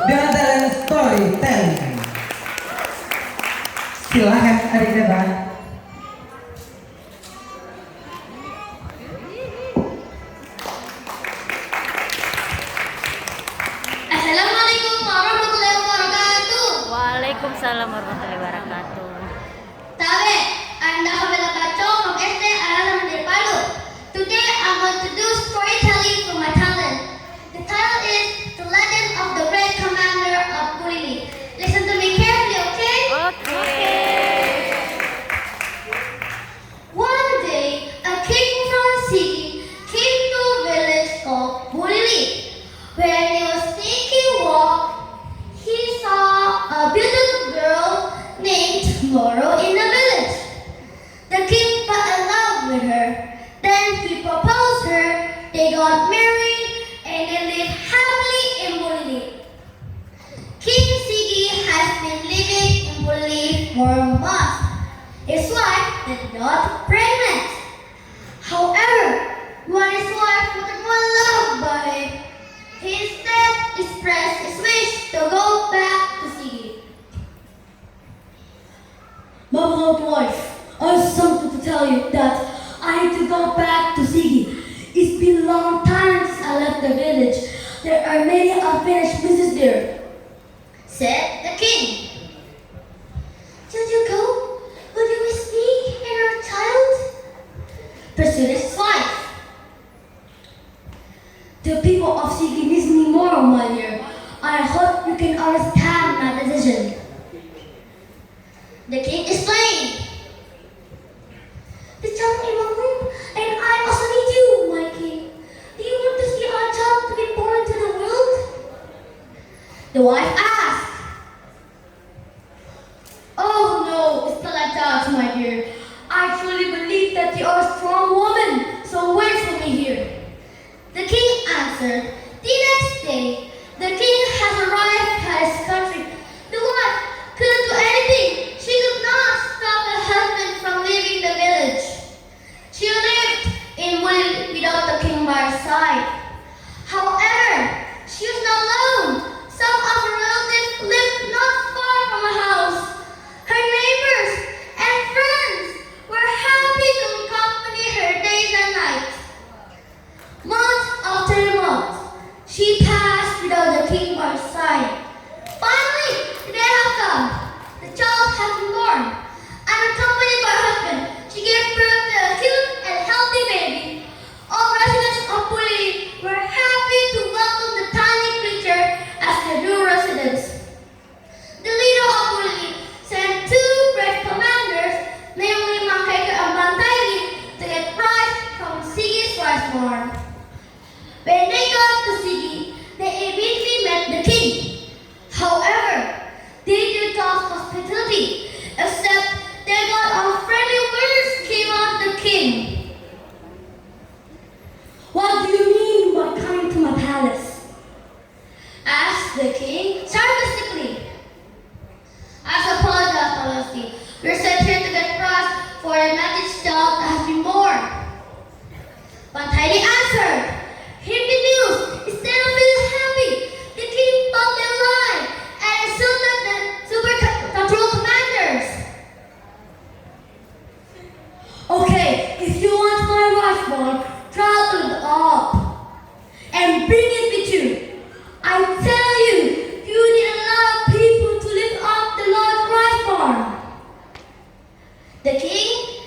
dengan talent storytelling. Silakan adik depan. Assalamualaikum warahmatullahi wabarakatuh. Waalaikumsalam warahmatullahi wabarakatuh. Sahabat, I'm Kepada from SD Alasan dari Palu. Today I'm going to do storytelling for my talent. The title is The Legend of the Great Commander of Bulili. Listen to me carefully, okay? Okay. One day, a king from Sigi came to a village called Bulili. When he was taking a walk, he saw a beautiful girl named Moro in the village. The king fell in love with her. Then he proposed her. They got married and they lived happily in Bulili. King Sigi has been living in Bulili for a month. His wife is not pregnant. However, when his wife wasn't more loved by him, he instead expressed his wish to go back to Sigi. My beloved wife, I have something to tell you that I need to go back to Sigi. It's been a long time since I left the village. There are many unfinished business there. Said the king. Should you go? Would you miss me and our child? Pursued his wife. The people of Sigi need me more, my dear. I hope you can understand my decision. The king explained. The child in my womb, and I also need you, my king. Do you want to see our child to be born into the world? The wife asked. Oh no, it's not like that, my dear. I truly believe that you are a strong woman, so wait for me here. The king answered. The next day, the king has arrived at his country. The wife couldn't do anything. She could not stop her husband from leaving the village. She lived in Bulili without the king by her side. However, she was not alone. Some of her relatives lived not far from her house. Her neighbors and friends were happy to accompany her days and nights. Month after month, she passed without the king by her side. Finally, the day had come. The child had been born, and accompanied by her husband, she gave birth to a cute and healthy baby. All residents of Bulili were happy to welcome the tiny creature as their new residents. The leader of Bulili sent two brave commanders, namely Mangkeke and Bantaigi, to get rice from Sigi's rice farm. When they got to Sigi, they immediately met the king. However, they did not hospitality, except they got unfriendly words came out of the king. What do you mean by coming to my palace? Asked the king sarcastically. As a apologize, Majesty, we're sent here to get prize for a magic child that has been born. Bantaigi answered. Hear the news. Instead of being happy, the king thought they lied and insulted the super control commanders. Okay, if you want my rice ball, travel it up and bring it with you. I tell you, you need a lot of people to lift up the Lord's rice barn. The king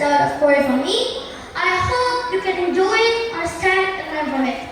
episode of Story from Me. I hope you can enjoy it, understand, and learn from it.